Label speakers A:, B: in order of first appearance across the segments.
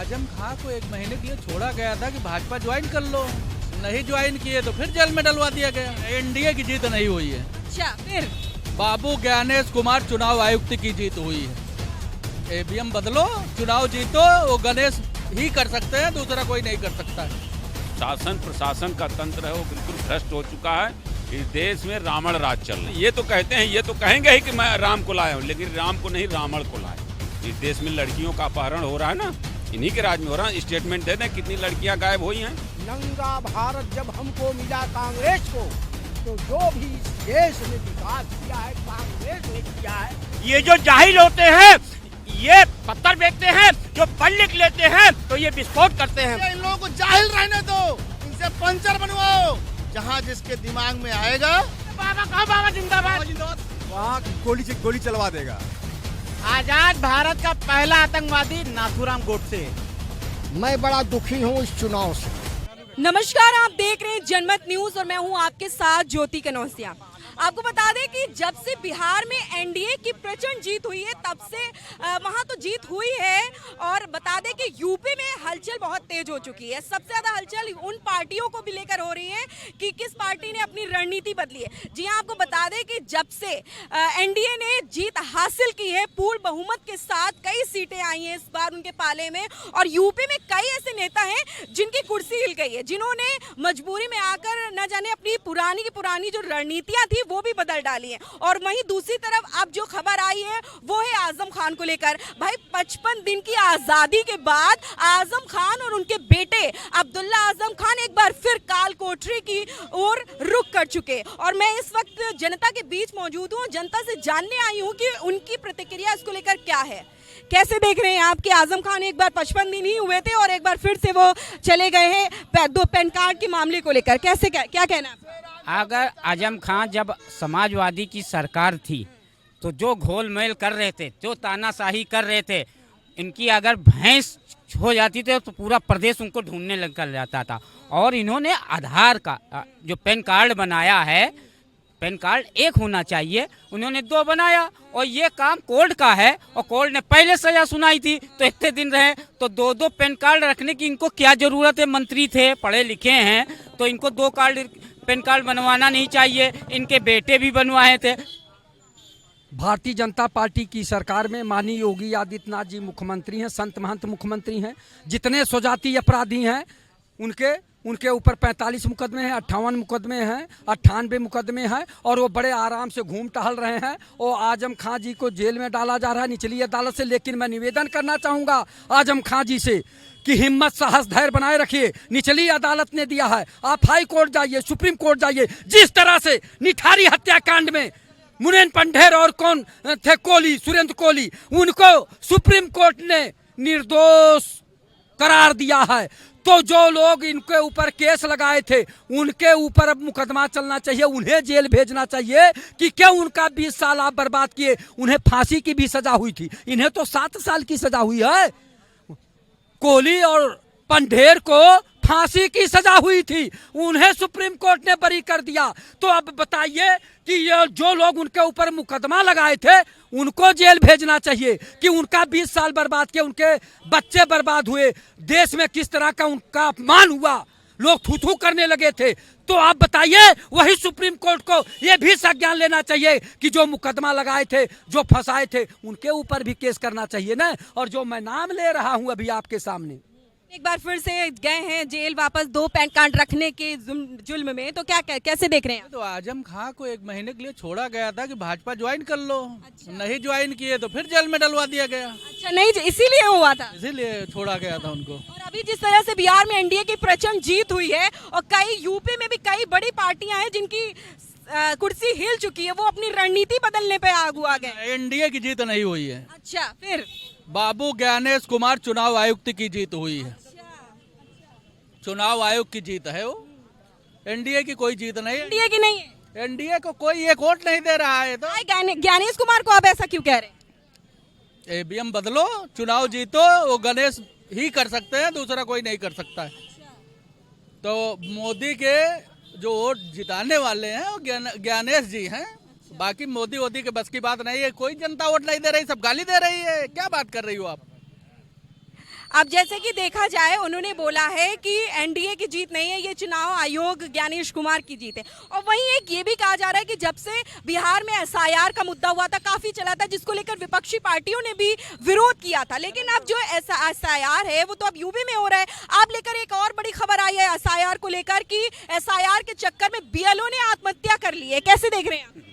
A: आजम खां को 1 महीने के लिए छोड़ा गया था कि भाजपा ज्वाइन कर लो, नहीं ज्वाइन किए तो फिर जेल में डलवा दिया गया। एनडीए की जीत नहीं हुई है।
B: अच्छा, फिर
A: बाबू ज्ञानेश कुमार चुनाव आयुक्त की जीत हुई है। ईवीएम बदलो, चुनाव जीतो, वो गणेश ही कर सकते हैं, दूसरा कोई नहीं कर सकता है।
C: शासन प्रशासन का तंत्र है वो बिल्कुल भ्रष्ट हो चुका है। इस देश में रावण राज चल रहा है। ये तो कहते हैं, ये तो कहेंगे ही कि मैं राम को लाया हूँ, लेकिन राम को नहीं रावण को लाया। इस देश में लड़कियों का अपहरण हो रहा है ना, इन्हीं के राज में हो रहा है। स्टेटमेंट दे दें कितनी लड़कियां गायब हुई हैं।
D: नंगा भारत जब हमको मिला कांग्रेस को, तो जो भी इस देश में विकास किया है कांग्रेस ने किया है।
E: ये जो जाहिल होते हैं ये पत्थर फेंकते हैं, जो पढ़ लिख लेते हैं तो ये विस्फोट करते हैं।
F: इन लोगों को जाहिल रहने दो, इनसे पंचर बनवाओ, जहाँ जिसके दिमाग में आएगा।
E: बाबा कहाँ, बाबा जिंदाबाद।
F: वहाँ गोली चलवा देगा।
E: आजाद भारत का पहला आतंकवादी नाथूराम गोडसे।
D: मैं बड़ा दुखी हूँ इस चुनाव से।
B: नमस्कार, आप देख रहे हैं जनमत न्यूज और मैं हूं आपके साथ ज्योति कनौसिया। आपको बता दें कि जब से बिहार में एनडीए की प्रचंड जीत हुई है तब से वहां तो जीत हुई है, और बता दें कि यूपी में हलचल बहुत तेज हो चुकी है। सबसे ज्यादा हलचल उन पार्टियों को भी लेकर हो रही है कि किस पार्टी ने अपनी रणनीति बदली है। जी हां, आपको बता दें कि जब से एनडीए ने जीत हासिल की है पूर्ण बहुमत के साथ, कई सीटें आई हैं इस बार उनके पाले में, और यूपी में कई ऐसे नेता हैं जिनकी कुर्सी हिल गई है, जिन्होंने मजबूरी में आकर न जाने अपनी पुरानी की पुरानी जो रणनीतियां थी वो भी बदल डाली है। और वहीं दूसरी तरफ अब जो खबर आई है वो है आजम खान को लेकर। भाई 55 दिन की आजादी के बाद आजम खान और उनके बेटे अब्दुल्ला आजम खान एक बार फिर काल कोठरी की ओर रुख कर चुके, और मैं इस वक्त जनता के बीच मौजूद हूँ। जनता से जानने आई हूँ कि उनकी प्रतिक्रिया इसको लेकर क्या है। कैसे देख रहे हैं आप कि आजम खान एक बार 55 दिन ही हुए थे और एक बार फिर से वो चले गए हैं 2 पैन कार्ड के मामले को लेकर, कैसे क्या कहना है?
G: अगर आजम खान जब समाजवादी की सरकार थी तो जो घोल मेल कर रहे थे, जो तानाशाही कर रहे थे, इनकी अगर भैंस हो जाती थी तो पूरा प्रदेश उनको ढूंढने लग जाता था। और इन्होंने आधार का जो पैन कार्ड बनाया है, पैन कार्ड एक होना चाहिए, उन्होंने 2 बनाया, और ये काम कोर्ट का है, और कोर्ट ने पहले सजा सुनाई थी तो इतने दिन रहे, तो 2 पैन कार्ड रखने की इनको क्या जरूरत है? मंत्री थे, पढ़े लिखे हैं, तो इनको 2 पैन कार्ड बनवाना नहीं चाहिए। इनके बेटे भी बनवाए थे।
H: भारतीय जनता पार्टी की सरकार में माननीय योगी आदित्यनाथ जी मुख्यमंत्री हैं, संत महंत मुख्यमंत्री हैं। जितने स्वजातीय अपराधी हैं उनके ऊपर 45 मुकदमे हैं, 58 मुकदमे हैं, 98 मुकदमे हैं, और वो बड़े आराम से घूम टहल रहे हैं। और आजम खां जी को जेल में डाला जा रहा है निचली अदालत से। लेकिन मैं निवेदन करना चाहूँगा आजम खां जी से कि हिम्मत साहस धैर्य बनाए रखिए। निचली अदालत ने दिया है, आप हाई कोर्ट जाइए, सुप्रीम कोर्ट जाइए। जिस तरह से निठारी हत्याकांड में मुनेन पंढेर और कौन थे, कोली, सुरेंद्र कोली, उनको सुप्रीम कोर्ट ने निर्दोष करार दिया है, तो जो लोग इनके ऊपर केस लगाए थे उनके ऊपर अब मुकदमा चलना चाहिए, उन्हें जेल भेजना चाहिए। कि क्यों उनका 20 साल आप बर्बाद किए? उन्हें फांसी की भी सजा हुई थी, इन्हें तो 7 साल की सजा हुई है। कोहली और पंढेर को फांसी की सजा हुई थी, उन्हें सुप्रीम कोर्ट ने बरी कर दिया। तो अब बताइए कि ये जो लोग उनके ऊपर मुकदमा लगाए थे उनको जेल भेजना चाहिए कि उनका 20 साल बर्बाद किए, उनके बच्चे बर्बाद हुए, देश में किस तरह का उनका अपमान हुआ, लोग थू थू करने लगे थे। तो आप बताइए, वही सुप्रीम कोर्ट को ये भी संज्ञान लेना चाहिए कि जो मुकदमा लगाए थे, जो फंसाए थे, उनके ऊपर भी केस करना चाहिए ना। और जो मैं नाम ले रहा हूं अभी आपके सामने,
B: एक बार फिर से गए हैं जेल वापस 2 पैन कार्ड रखने के जुल्म में, तो कैसे देख रहे हैं?
A: तो आजम खां को 1 महीने के लिए छोड़ा गया था कि भाजपा ज्वाइन कर लो, नहीं ज्वाइन किए तो फिर जेल में डलवा दिया गया।
B: अच्छा, नहीं इसीलिए हुआ था,
A: इसीलिए छोड़ा गया था उनको।
B: और अभी जिस तरह से बिहार में एनडीए की प्रचंड जीत हुई है, और कई यूपी में भी कई बड़ी पार्टियां हैं जिनकी कुर्सी हिल चुकी है, वो अपनी रणनीति बदलने पे आगू आ गए।
A: एनडीए की जीत नहीं हुई है।
B: अच्छा, फिर
A: बाबू ज्ञानेश कुमार चुनाव आयुक्त की जीत हुई है। चुनाव आयोग की जीत है वो, एनडीए की कोई जीत नहीं है।
B: एनडीए की नहीं है,
A: एनडीए को कोई एक वोट नहीं दे रहा है। तो
B: ज्ञानेश कुमार को आप ऐसा क्यों कह रहे हैं?
A: ईवीएम बदलो, चुनाव जीतो, वो गणेश ही कर सकते हैं, दूसरा कोई नहीं कर सकता है। तो मोदी के जो वोट जिताने वाले हैं वो ज्ञानेश जी हैं। बाकी मोदी वोदी के बस की बात नहीं है, कोई जनता वोट नहीं दे रही, सब गाली दे रही है। क्या बात कर रही हो आप?
B: अब जैसे कि देखा जाए उन्होंने बोला है कि एनडीए की जीत नहीं है, ये चुनाव आयोग ज्ञानेश कुमार की जीत है। और वहीं एक ये भी कहा जा रहा है कि जब से बिहार में एसआईआर का मुद्दा हुआ था, काफी चला था, जिसको लेकर विपक्षी पार्टियों ने भी विरोध किया था, लेकिन अब जो एसआईआर है वो तो अब यूपी में हो रहा है। आप लेकर एक और बड़ी खबर आई है एसआईआर को लेकर कि एसआईआर के चक्कर में बीएलओ ने आत्महत्या कर ली है, कैसे देख रहे हैं?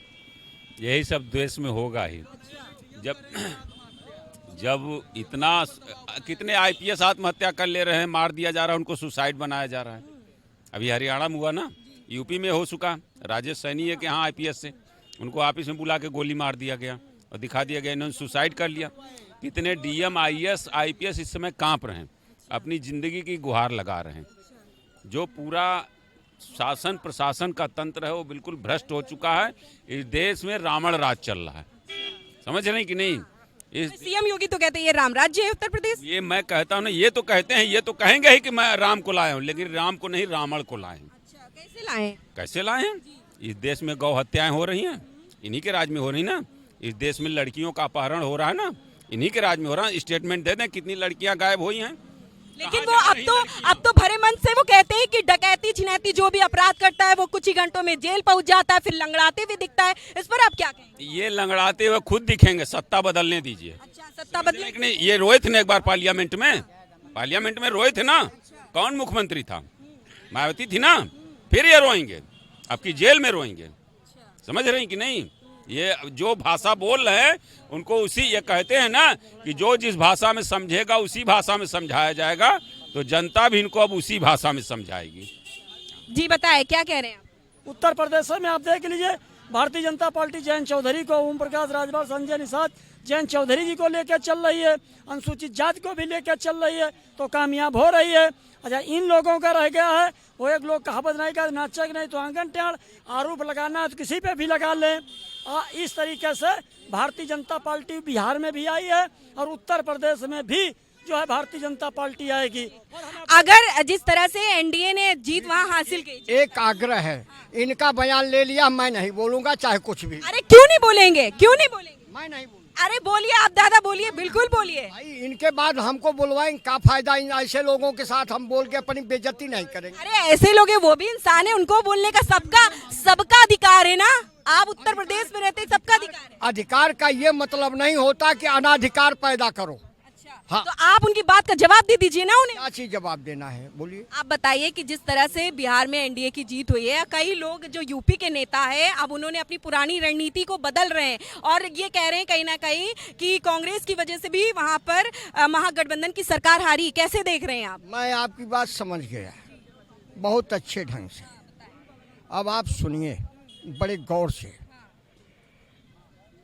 C: यही सब देश में होगा ही। जब इतना कितने आईपीएस आत्महत्या कर ले रहे हैं, मार दिया जा रहा है, उनको सुसाइड बनाया जा रहा है। अभी हरियाणा में हुआ ना, यूपी में हो चुका। राजेश सैनी है कि हाँ आईपीएस से उनको ऑफिस में बुला के गोली मार दिया गया और दिखा दिया गया इन्होंने सुसाइड कर लिया। कितने डीएम आईएएस आईपीएस इस समय कांप रहे हैं, अपनी जिंदगी की गुहार लगा रहे हैं। जो पूरा शासन प्रशासन का तंत्र है वो बिल्कुल भ्रष्ट हो चुका है। इस देश में रावण राज चल रहा है, समझ रहे हैं कि नहीं?
B: सीएम योगी तो कहते हैं ये राम राज्य है उत्तर प्रदेश।
C: ये मैं कहता हूँ ना, ये तो कहते हैं, ये तो कहेंगे ही कि मैं राम को लाया हूँ, लेकिन राम को नहीं रावण को लाए हैं।
B: अच्छा, कैसे लाए?
C: कैसे लाए हैं? इस देश में गौ हत्याएं हो रही हैं, इन्हीं के राज में हो रही ना। इस देश में लड़कियों का अपहरण हो रहा है ना, इन्हीं के राज में हो रहा है। स्टेटमेंट दे दें कितनी लड़कियां गायब हुई हैं।
B: लेकिन वो अब तो भरे मन से वो कहते हैं कि डकैती छिनैती जो भी अपराध करता है वो कुछ ही घंटों में जेल पहुंच जाता है, फिर लंगड़ाते हुए दिखता है। इस पर आप क्या कहेंगे?
C: ये लंगड़ाते हुए खुद दिखेंगे, सत्ता बदलने दीजिए।
B: अच्छा, सत्ता बदले
C: नहीं, ये रोए थे ना एक बार पार्लियामेंट में रोए थे ना। कौन मुख्यमंत्री था? मायावती थी ना। फिर ये रोएंगे, आपकी जेल में रोएंगे। समझ रहे हैं कि नहीं? ये जो भाषा बोल रहे हैं उनको उसी, ये कहते हैं ना कि जो जिस भाषा में समझेगा उसी भाषा में समझाया जाएगा, तो जनता भी इनको अब उसी भाषा में समझाएगी।
B: जी बताएं, क्या कह रहे हैं आप?
I: उत्तर प्रदेश में आप देख लीजिए, भारतीय जनता पार्टी जयंत चौधरी को, ओम प्रकाश राजभर, संजय निषाद जयंत चौधरी जी को लेकर चल रही है, अनुसूचित जाति को भी लेकर चल रही है, तो कामयाब हो रही है। अच्छा, इन लोगों का रह गया है, वो एक लोग कहावत नहीं कहते, नाचक नहीं तो आंगन टेढ़, आरोप लगाना है तो किसी पे भी लगा लें। इस तरीके से भारतीय जनता पार्टी बिहार में भी आई है और उत्तर प्रदेश में भी जो है भारतीय जनता पार्टी आएगी।
B: अगर जिस तरह से एनडीए ने जीत वहां हासिल की,
D: एक आग्रह है, इनका बयान ले लिया, मैं नहीं बोलूंगा चाहे कुछ भी।
B: अरे क्यों नहीं बोलेंगे? क्यों नहीं बोलेंगे?
D: मैं नहीं बोलूंगा।
B: अरे बोलिए, आप दादा बोलिए, बिल्कुल बोलिए।
D: भाई इनके बाद हमको बुलवाएं, का फायदा? इन ऐसे लोगों के साथ हम बोल के अपनी बेइज्जती नहीं करेंगे।
B: अरे ऐसे लोग हैं, वो भी इंसान है, उनको बोलने का सबका अधिकार है ना। आप उत्तर प्रदेश में रहते, सबका अधिकार है।
D: अधिकार का ये मतलब नहीं होता कि अनाधिकार पैदा करो। हाँ।
B: तो आप उनकी बात का जवाब दे दीजिए ना उन्हें।
D: क्या चीज जवाब देना है, बोलिए।
B: आप बताइए कि जिस तरह से बिहार में एनडीए की जीत हुई है, कई लोग जो यूपी के नेता है अब उन्होंने अपनी पुरानी रणनीति को बदल रहे हैं और ये कह रहे हैं कहीं ना कहीं कि कांग्रेस की वजह से भी वहां पर महागठबंधन की सरकार हारी। कैसे देख रहे हैं आप?
D: मैं आपकी बात समझ गया बहुत अच्छे ढंग से। अब आप सुनिए बड़े गौर से।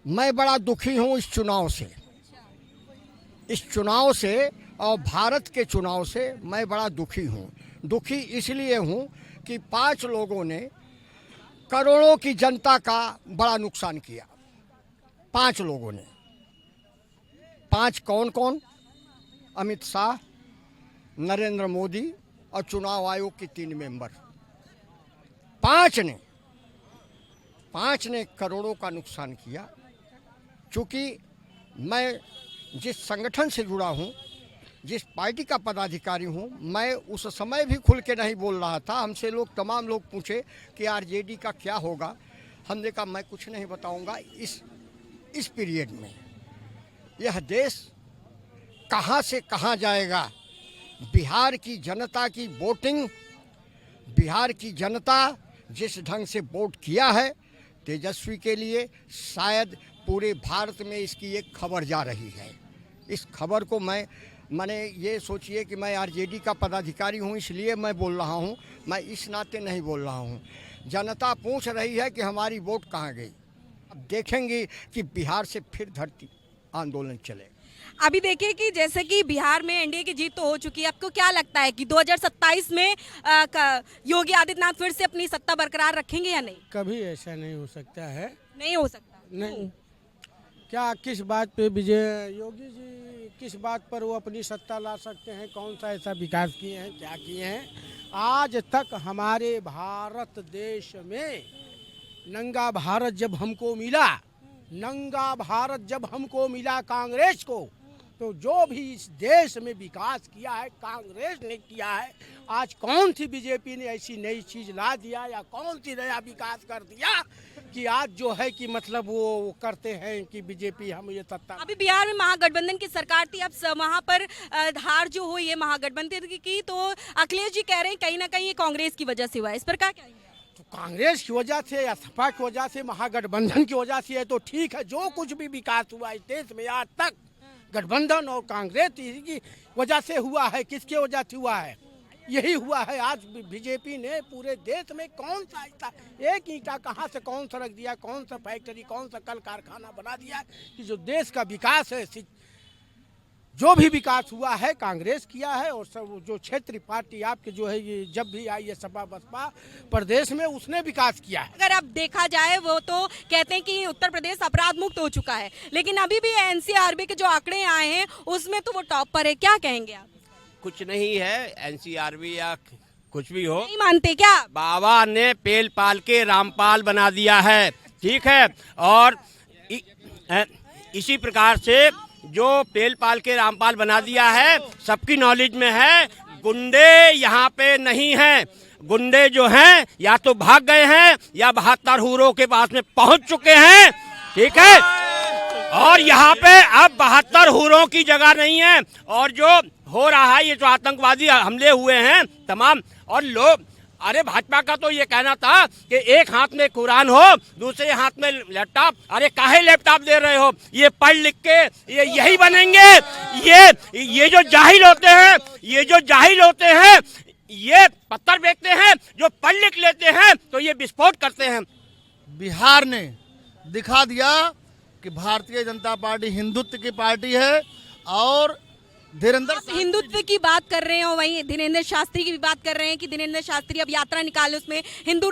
D: मैं बड़ा दुखी हूँ इस चुनाव से और भारत के चुनाव से मैं बड़ा दुखी हूँ। दुखी इसलिए हूँ कि 5 लोगों ने करोड़ों की जनता का बड़ा नुकसान किया। 5 लोगों ने। 5 कौन कौन? अमित शाह, नरेंद्र मोदी और चुनाव आयोग के 3 मेंबर। 5 ने करोड़ों का नुकसान किया। चूँकि मैं जिस संगठन से जुड़ा हूँ, जिस पार्टी का पदाधिकारी हूँ, मैं उस समय भी खुल के नहीं बोल रहा था। हमसे तमाम लोग पूछे कि आरजेडी का क्या होगा, हमने कहा मैं कुछ नहीं बताऊंगा। इस पीरियड में यह देश कहाँ से कहाँ जाएगा। बिहार की जनता की वोटिंग, बिहार की जनता जिस ढंग से वोट किया है तेजस्वी के लिए, शायद पूरे भारत में इसकी एक खबर जा रही है। इस खबर को मैंने ये सोचिए कि मैं आरजेडी का पदाधिकारी हूँ इसलिए मैं बोल रहा हूँ, मैं इस नाते नहीं बोल रहा हूँ। जनता पूछ रही है कि हमारी वोट कहाँ गई। अब देखेंगे कि बिहार से फिर धरती आंदोलन चलेगा।
B: अभी देखिए कि जैसे कि बिहार में एनडीए की जीत तो हो चुकी है, आपको क्या लगता है कि 2027 में योगी आदित्यनाथ फिर से अपनी सत्ता बरकरार रखेंगे या नहीं?
J: कभी ऐसा नहीं हो सकता है।
B: नहीं हो सकता?
J: नहीं। क्या किस बात पे विजय योगी जी किस बात पर वो अपनी सत्ता ला सकते हैं? कौन सा ऐसा विकास किए हैं, क्या किए हैं? आज तक हमारे भारत देश में नंगा भारत जब हमको मिला, कांग्रेस को, तो जो भी इस देश में विकास किया है कांग्रेस ने किया है। आज कौन सी बीजेपी ने ऐसी नई चीज ला दिया या कौन सी नया विकास कर दिया कि आज जो है कि मतलब वो करते हैं कि बीजेपी हम ये सत्ता।
B: अभी बिहार में महागठबंधन की सरकार थी, अब वहां पर हार जो हुई है महागठबंधन की, तो अखिलेश जी कह रहे हैं कहीं ना कहीं ये कांग्रेस की वजह से हुआ है, इस पर क्या कहेंगे?
J: तो कांग्रेस की वजह से या सपा की वजह से महागठबंधन की वजह से है तो ठीक है। जो कुछ भी विकास हुआ इस देश में आज तक गठबंधन और कांग्रेस की वजह से हुआ है। किसके वजह से हुआ है? यही हुआ है। आज बीजेपी ने पूरे देश में कौन सा एक ईंटा कहाँ से कौन सा रख दिया, कौन सा फैक्ट्री, कौन सा कल कारखाना बना दिया कि जो देश का विकास है, जो भी विकास हुआ है कांग्रेस किया है। और सब जो क्षेत्रीय पार्टी आपके जो है ये जब भी आई है सपा बसपा प्रदेश में उसने विकास किया है।
B: अगर अब देखा जाए वो तो कहते हैं कि उत्तर प्रदेश अपराध मुक्त हो चुका है, लेकिन अभी भी एनसीआरबी के जो आंकड़े आए हैं उसमें तो वो टॉप पर है, क्या कहेंगे आप?
E: कुछ नहीं है एनसीआरबी या कुछ भी हो,
B: नहीं मानते क्या?
E: बाबा ने पेल पाल के रामपाल बना दिया है, ठीक है। और इसी प्रकार से जो पेल पाल के रामपाल बना दिया है सबकी नॉलेज में है। गुंडे यहाँ पे नहीं हैं, गुंडे जो हैं या तो भाग गए हैं या 72 हूरों के पास में पहुंच चुके हैं, ठीक है। और यहाँ पे अब 72 हूरों की जगह नहीं है। और जो हो रहा है ये जो आतंकवादी हमले हुए हैं तमाम, और लोग अरे भाजपा का तो ये कहना था कि एक हाथ में कुरान हो दूसरे हाथ में लैपटॉप। अरे काहे लैपटॉप दे रहे हो? ये पढ़ लिख के ये यही बनेंगे। ये जो जाहिल होते हैं, ये जो जाहिल होते हैं ये पत्थर फेंकते हैं, जो पढ़ लिख लेते हैं तो ये विस्फोट करते हैं।
F: बिहार ने दिखा दिया कि भारतीय जनता पार्टी हिंदुत्व की पार्टी है। और धीरेन्द्र
B: आप हिंदुत्व की बात कर रहे हो, वहीं धीरेन्द्र शास्त्री की भी बात कर रहे हैं कि धीरेन्द्र शास्त्री अब यात्रा निकाले, उसमें हिंदू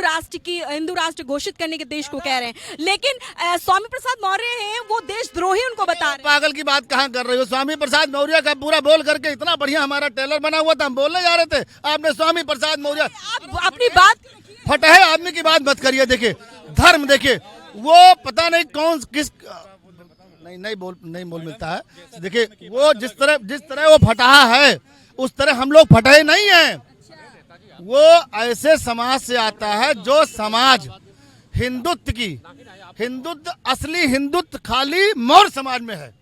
B: राष्ट्र घोषित करने के देश को कह रहे हैं। लेकिन स्वामी प्रसाद मौर्य हैं वो देशद्रोही उनको बता रहे हैं।
F: पागल की बात कहाँ कर रहे हो? स्वामी प्रसाद मौर्य का पूरा बोल करके इतना बढ़िया हमारा टेलर बना हुआ था, हम बोलने जा रहे थे, आपने स्वामी प्रसाद मौर्य
B: आप अपनी बात
F: फटे आदमी की बात मत करिए। देखिए धर्म, देखिए वो पता नहीं कौन किस नहीं बोल मिलता है। देखिए वो जिस तरह वो फटाहा है उस तरह हम लोग फटे नहीं हैं। वो ऐसे समाज से आता है जो समाज हिंदुत्व असली हिंदुत्व खाली मौर्य समाज में है।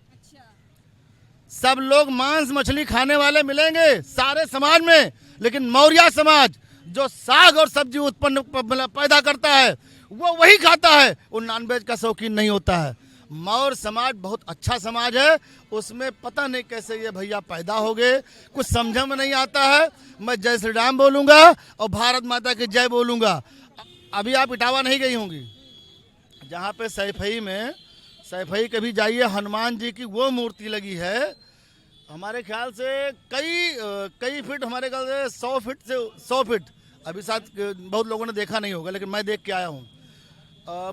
F: सब लोग मांस मछली खाने वाले मिलेंगे सारे समाज में, लेकिन मौर्य समाज जो साग और सब्जी उत्पन्न पैदा करता है वो वही खाता है, वो नॉनवेज का शौकीन नहीं होता है। मौर्य समाज बहुत अच्छा समाज है, उसमें पता नहीं कैसे ये भैया पैदा हो गए, कुछ समझ में नहीं आता है। मैं जय श्री राम बोलूँगा और भारत माता की जय बोलूँगा। अभी आप इटावा नहीं गई होंगी, जहाँ पे सैफई कभी जाइए, हनुमान जी की वो मूर्ति लगी है। हमारे ख्याल से कई फीट, हमारे ख्याल से 100 फीट अभी साथ बहुत लोगों ने देखा नहीं होगा, लेकिन मैं देख के आया हूँ।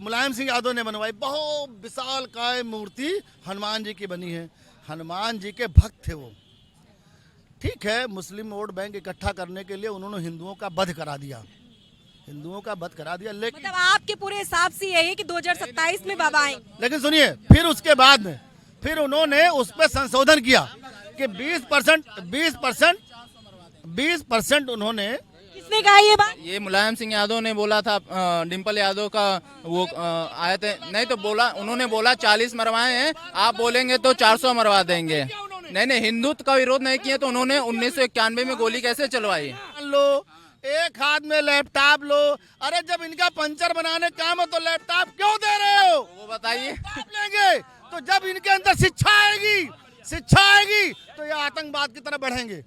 F: मुलायम सिंह यादव ने बनवाई, बहुत विशाल काय मूर्ति हनुमान जी की बनी है। हनुमान जी के भक्त थे वो, ठीक है। मुस्लिम वोट बैंक इकट्ठा करने के लिए उन्होंने हिंदुओं का वध करा दिया, लेकिन
B: मतलब आपके पूरे हिसाब से यही है कि 2027 में बाबा आएंगे।
F: लेकिन सुनिए, फिर उसके बाद में फिर उन्होंने उस पर संशोधन किया कि 20% उन्होंने।
B: किसने कहा ये बात?
K: ये मुलायम सिंह यादव ने बोला था। डिम्पल यादव का वो आए थे, नहीं तो बोला उन्होंने बोला 40 मरवाए हैं, आप बोलेंगे तो 400 मरवा देंगे। नहीं, हिंदुत्व का विरोध नहीं किया तो उन्होंने 1991 में गोली कैसे चलवाई?
F: लो, एक हाथ में लैपटॉप लो। अरे जब इनका पंचर बनाने काम हो तो लैपटॉप क्यों दे रहे हो?
K: वो बताइए।
F: लेंगे तो जब इनके अंदर शिक्षा आएगी तो ये आतंकवाद की तरफ बढ़ेंगे।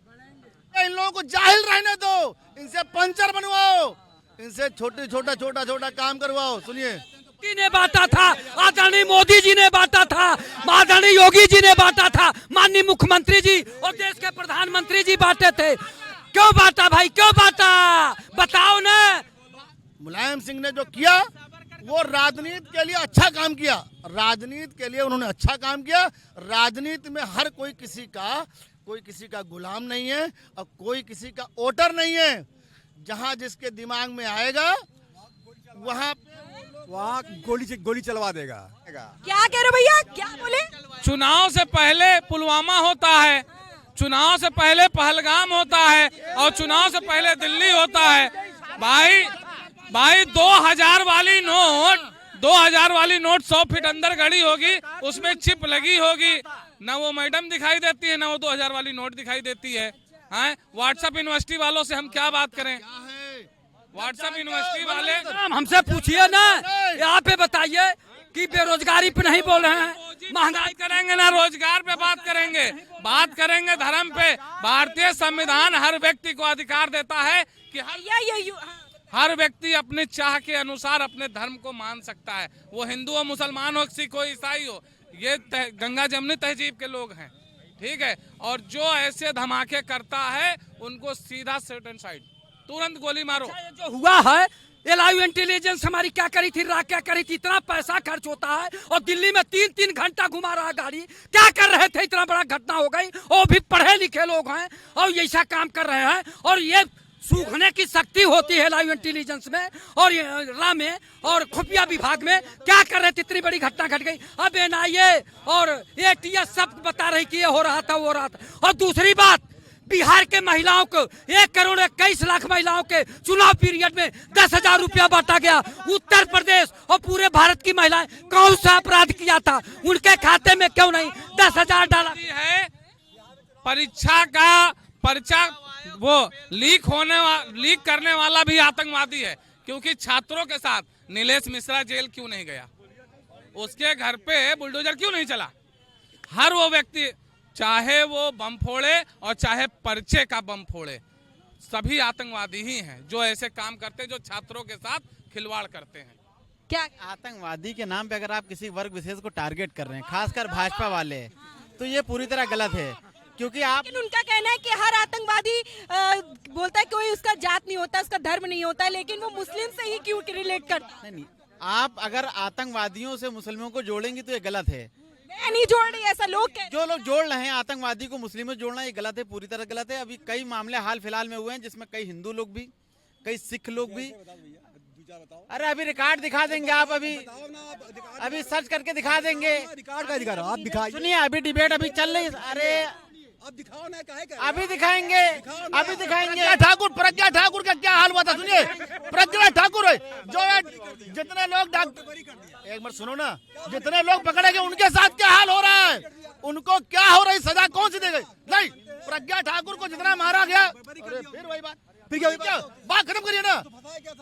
F: इन लोगों को जाहिल रहने दो, इनसे पंचर बनवाओ, इनसे छोटा काम करवाओ। सुनिए,
H: ने बांटा था, आदरणीय मोदी जी ने बांटा था, आदरणीय योगी जी ने बांटा था, माननीय मुख्यमंत्री जी और देश के प्रधानमंत्री जी बांटे थे। क्यों बांटा भाई, क्यों बांटा? बताओ ना।
F: मुलायम सिंह ने जो किया वो राजनीति के लिए अच्छा काम किया, राजनीति के लिए उन्होंने अच्छा काम किया। राजनीति में हर कोई किसी का गुलाम नहीं है और कोई किसी का वोटर नहीं है। जहां जिसके दिमाग में आएगा वहां
L: वहाँ गोली चलवा देगा।
B: क्या कह रहे हो भैया, क्या बोले?
A: चुनाव से पहले पुलवामा होता है, चुनाव से पहले पहलगाम होता है और चुनाव से पहले दिल्ली होता है। भाई 2000 वाली नोट 100 फीट अंदर गड़ी होगी, उसमें चिप लगी होगी, ना वो मैडम दिखाई देती है ना वो 2000 वाली नोट दिखाई देती है। व्हाट्सएप यूनिवर्सिटी वालों से हम क्या बात करें? व्हाट्सएप यूनिवर्सिटी वाले
H: हमसे पूछिए ना, यहाँ पे बताइए कि बेरोजगारी पे नहीं बोल रहे हैं,
A: महंगाई करेंगे ना रोजगार पे बात करेंगे धर्म पे। भारतीय संविधान हर व्यक्ति को अधिकार देता है कि हर व्यक्ति अपने चाह के अनुसार अपने धर्म को मान सकता है, वो हिंदू हो, मुसलमान हो, सिख हो, ईसाई हो। ये गंगा जमनी तहजीब के लोग हैं, ठीक है। और जो ऐसे धमाके करता है उनको सीधा सेट एंड साइड, तुरंत गोली मारो।
H: जो हुआ है लाइव इंटेलिजेंस हमारी क्या करी थी, क्या करी थी? इतना पैसा खर्च होता है और दिल्ली में 3-3 घंटा घुमा रहा गाड़ी, क्या कर रहे थे? इतना बड़ा घटना हो गई, और भी पढ़े लिखे लोग हैं और ऐसा काम कर रहे हैं। और ये सूखने की शक्ति होती है लाइव इंटेलिजेंस में और रा में और खुफिया विभाग में। क्या कर रहे थे? इतनी बड़ी घटना घट गई। अब NIA और ATS सब बता रही कि ये हो रहा था, वो हो रहा था। और दूसरी बात, बिहार के महिलाओं को 1,21,00,000 महिलाओं के चुनाव पीरियड में 10,000 रुपया बांटा गया। उत्तर प्रदेश और पूरे भारत की महिलाएं कौन सा अपराध किया था, उनके खाते में क्यों नहीं 10,000 डाला है? पर्चा वो लीक करने वाला भी आतंकवादी है, क्योंकि छात्रों के साथ नीलेश मिश्रा जेल क्यों नहीं गया? उसके घर पे बुलडोजर क्यों नहीं चला? हर वो व्यक्ति, चाहे वो बम फोड़े और चाहे पर्चे का बम फोड़े, सभी आतंकवादी ही हैं जो ऐसे काम करते हैं, जो छात्रों के साथ खिलवाड़ करते हैं।
K: क्या आतंकवादी के नाम पे अगर आप किसी वर्ग विशेष को टारगेट कर रहे हैं, खासकर भाजपा वाले, तो ये पूरी तरह गलत है। क्योंकि
B: उनका कहना है कि हर आतंकवादी बोलता है कोई उसका जात नहीं होता, उसका धर्म नहीं होता, लेकिन वो मुस्लिम से ही क्यों रिलेट करता है?
K: नहीं, आप अगर आतंकवादियों से मुस्लिमों को जोड़ेंगी तो ये गलत है।
B: मैं नहीं जोड़ रही, ऐसा लोग कहते हैं।
K: जो लोग जोड़ रहे हैं आतंकवादी को मुस्लिमों से जोड़ना, ये गलत है, पूरी तरह गलत है। अभी कई मामले हाल फिलहाल में हुए हैं जिसमें कई हिंदू लोग भी, कई सिख लोग भी। अरे अभी रिकॉर्ड दिखा देंगे आप, अभी सर्च करके दिखा देंगे।
L: रिकॉर्ड का दिखा रहा हूं, आप दिखाइए।
K: सुनिए, अभी डिबेट अभी चल रही। अरे
L: अब दिखाओ ना,
K: अभी दिखाएंगे।
F: प्रज्ञा ठाकुर का क्या हाल हुआ था? सुनिए, प्रज्ञा ठाकुर है जो जितने लोग एक बार सुनो ना, जितने लोग पकड़े गए उनके साथ क्या हाल हो रहा है, उनको क्या हो रही, सजा कौन सी दी गई? नहीं, प्रज्ञा ठाकुर को जितना मारा गया, अरे फिर वही बात, फिर क्या बात खत्म करिए ना।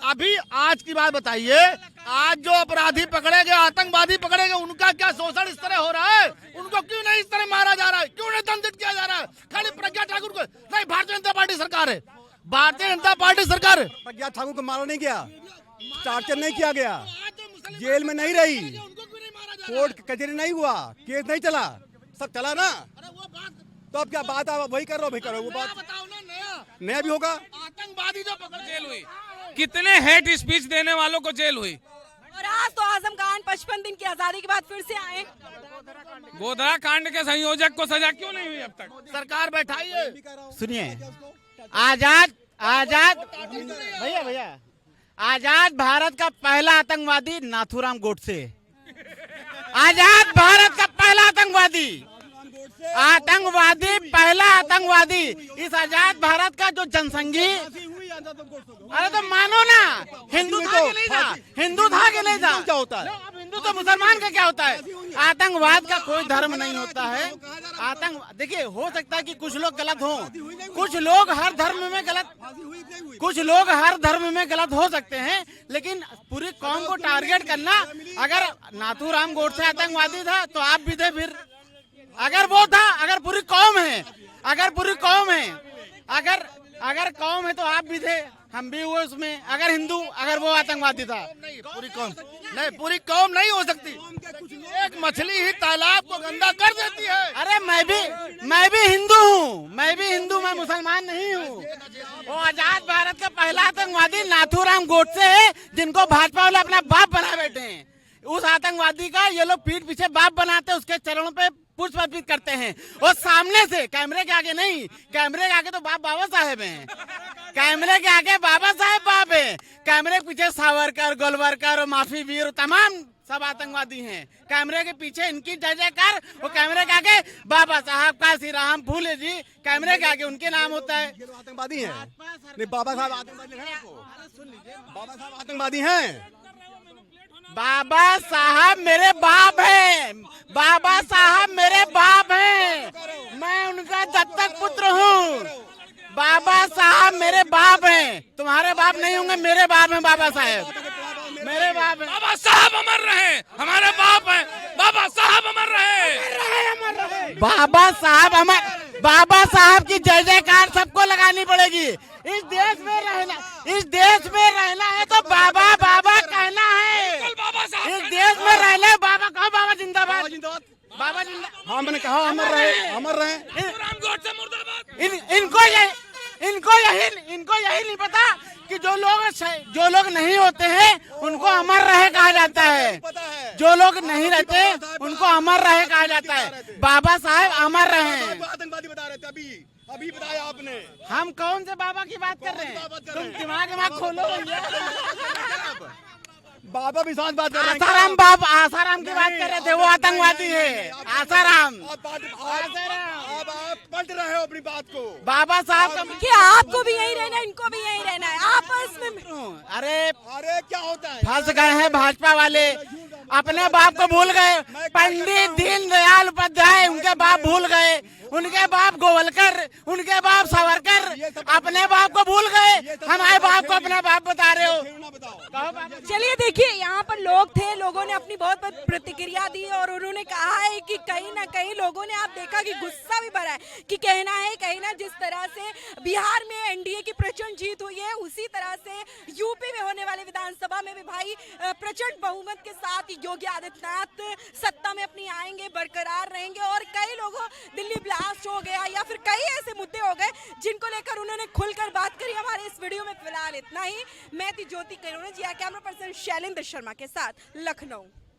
F: अभी आज की बात बताइए, आज जो अपराधी पकड़े गए, आतंकवादी पकड़े गए, उनका क्या शोषण इस तरह हो रहा है? उनको क्यों नहीं इस तरह मारा जा रहा है? क्यों नहीं दंडित किया जा रहा है? खाली प्रज्ञा ठाकुर को नहीं, भारतीय जनता पार्टी सरकार है, भारतीय जनता पार्टी सरकार है।
L: प्रज्ञा ठाकुर को मारा नहीं गया, टार्चर नहीं किया गया, जेल में नहीं रही, कोर्ट कचहरी नहीं हुआ, केस नहीं चला, सब चला ना। तो अब क्या बात आप वही कर रहे हो, वो बात नया भी होगा।
K: आतंकवादी जो
A: जेल हुई, कितने हेट स्पीच देने वालों को जेल हुई।
B: और आज तो आजम खान 55 दिन की आजादी के बाद फिर से आए।
A: गोधरा कांड के संयोजक को सजा क्यों नहीं हुई अब तक?
F: सरकार बैठाइए।
K: सुनिए, आजाद भैया आजाद भारत का पहला आतंकवादी नाथूराम गोडसे, आजाद भारत का पहला आतंकवादी पहला आतंकवादी। इस आजाद भारत का जो जनसंघी, अरे तो मानो ना, हिंदू था कि नहीं था? हिंदू था कि नहीं था?
L: क्या होता है?
K: अब हिंदू तो मुसलमान का क्या होता है? आतंकवाद का कोई धर्म नहीं होता है। देखिए, हो सकता है कि कुछ लोग गलत हों, कुछ लोग हर धर्म में गलत हो सकते हैं, लेकिन पूरी कौम को टारगेट करना, अगर नाथूराम गोडसे आतंकवादी था तो आप भी थे, फिर अगर वो था, अगर पूरी कौम है, अगर कौम है तो आप भी थे, हम भी हुए उसमें। अगर हिंदू, अगर वो आतंकवादी था,
F: पूरी कौम नहीं हो सकती। एक मछली ही तालाब को गंदा कर देती है।
K: अरे मैं भी हिंदू हूँ, मैं मुसलमान नहीं हूँ। वो आजाद भारत का पहला आतंकवादी नाथूराम गोडसे है, जिनको भाजपा वाले अपना बाप बना बैठे हैं। उस आतंकवादी का ये लोग पीठ पीछे बाप बनाते, उसके चरणों पे पुष्प अर्पित करते हैं, और सामने से, कैमरे के आगे नहीं, कैमरे के आगे तो बाप बाबा साहेब हैं, कैमरे के आगे बाबा साहेब बाप है,
E: कैमरे के पीछे सावरकर, गोलवरकर और माफी वीर तमाम सब आतंकवादी हैं। कैमरे के पीछे इनकी जय जयकार, वो कैमरे के आगे बाबा साहब काशीराम फूले जी, कैमरे के आगे उनके नाम होता है।
L: ये लोग आतंकवादी हैं। नहीं, बाबा साहब आतंकवादी हैं आपको? बाबा साहब आतंकवादी हैं।
E: बाबा साहब मेरे बाप हैं, बाबा साहब मेरे बाप हैं, मैं उनका दत्तक पुत्र हूँ। बाबा साहब मेरे बाप हैं, तुम्हारे बाप नहीं होंगे, मेरे बाप हैं बाबा साहब, मेरे बाप हैं।
C: बाबा साहब अमर रहे, हमारे बाप हैं, बाबा साहब अमर रहे।
E: बाबा साहब अमर, बाबा साहब की जय जयकार सबको लगानी पड़ेगी। इस देश में रहना है तो बाबा बाबा कहना है। इस देश में रहना है, बाबा कहो, बाबा जिंदाबाद, बाबा जिंदाबाद।
L: हाँ, मैंने कहा अमर रहे, अमर रहे।
E: इनको यही नहीं पता कि जो लोग नहीं होते हैं उनको अमर रहे कहा जाता है, जो लोग नहीं रहते उनको अमर रहे कहा जाता है। बाबा साहब अमर रहे।
L: आतंकवादी बता रहे थे अभी बताया आपने।
E: हम कौन से बाबा की बात कर रहे हैं? तुम दिमाग खोलो।
L: बाबा भी साथ बात कर रहे हैं।
E: आसाराम की बात कर रहे थे, वो आतंकवादी है आसाराम।
L: अब आप पलट रहे हो अपनी बात को।
E: बाबा साहब
B: कि आपको भी यही रहना है, इनको भी यही रहना है, आपस में।
E: अरे
L: क्या होता है?
E: फंस गए हैं भाजपा वाले, अपने बाप को भूल गए। पंडित दीनदयाल उपाध्याय उनके बाप भूल गए, उनके बाप गोवलकर, उनके बाप सावरकर, अपने बाप को भूल गए। हमारे बाप को अपना बाप बता रहे हो।
B: चलिए देखिए, यहाँ पर लोग थे, लोगों ने अपनी बहुत प्रतिक्रिया दी और उन्होंने कहा है कि कहीं ना कहीं लोगों ने आप देखा कि गुस्सा भी भरा है कि कहना है कहीं ना जिस तरह से बिहार में एनडीए की प्रचंड जीत हुई है, उसी तरह से यूपी में होने वाले विधानसभा में भी भाई प्रचंड बहुमत के साथ योगी आदित्यनाथ सत्ता में अपनी आएंगे, बरकरार रहेंगे। और कई लोगों दिल्ली ब्लास्ट हो गया या फिर कई ऐसे मुद्दे हो गए जिनको लेकर उन्होंने खुलकर बात करी। हमारे इस वीडियो में फिलहाल इतना ही। मैं थी ज्योति करोना जी, कैमरा पर्सन शैलेंद्र शर्मा के साथ, लखनऊ।